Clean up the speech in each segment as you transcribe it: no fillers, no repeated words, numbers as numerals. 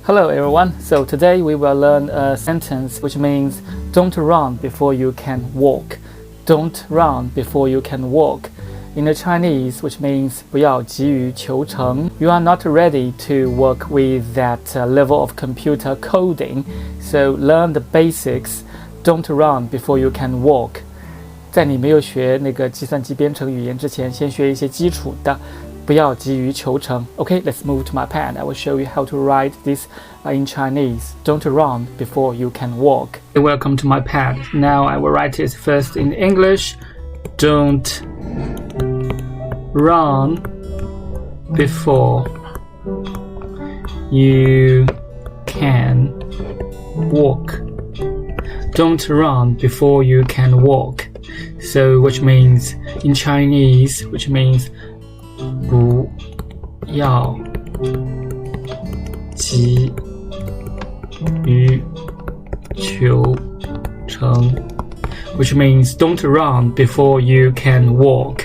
Hello everyone, so today we will learn a sentence which means don't run before you can walk. Don't run before you can walk. In the Chinese, which means 不要急于求成. You are not ready to work with that level of computer coding, so learn the basics. Don't run before you can walk. 在你没有学那个计算机编程语言之前，先学一些基础的，不要急于求成。Okay, let's move to my pad. I will show you how to write this in Chinese. Don't run before you can walk. Welcome to my pad. Now I will write it first in English. Don't run before you can walk. Don't run before you can walk. So, which means in Chinese, which means 不要急于求成 which means don't run before you can walk.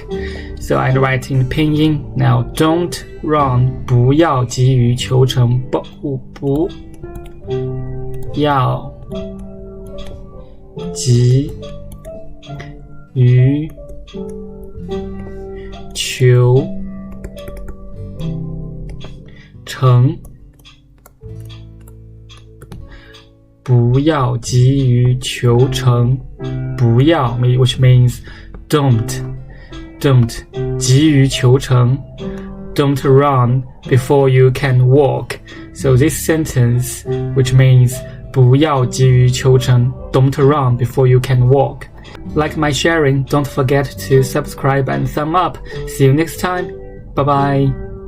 So I'm writing pinyin. Now don't run 不要急于求成不要急于求成不要急于求成不要 which means don't 急于求成 don't run before you can walk. So this sentence, which means 不要急于求成 don't run before you can walk. Like my sharing, don't forget to subscribe and thumb up. See you next time. Bye bye.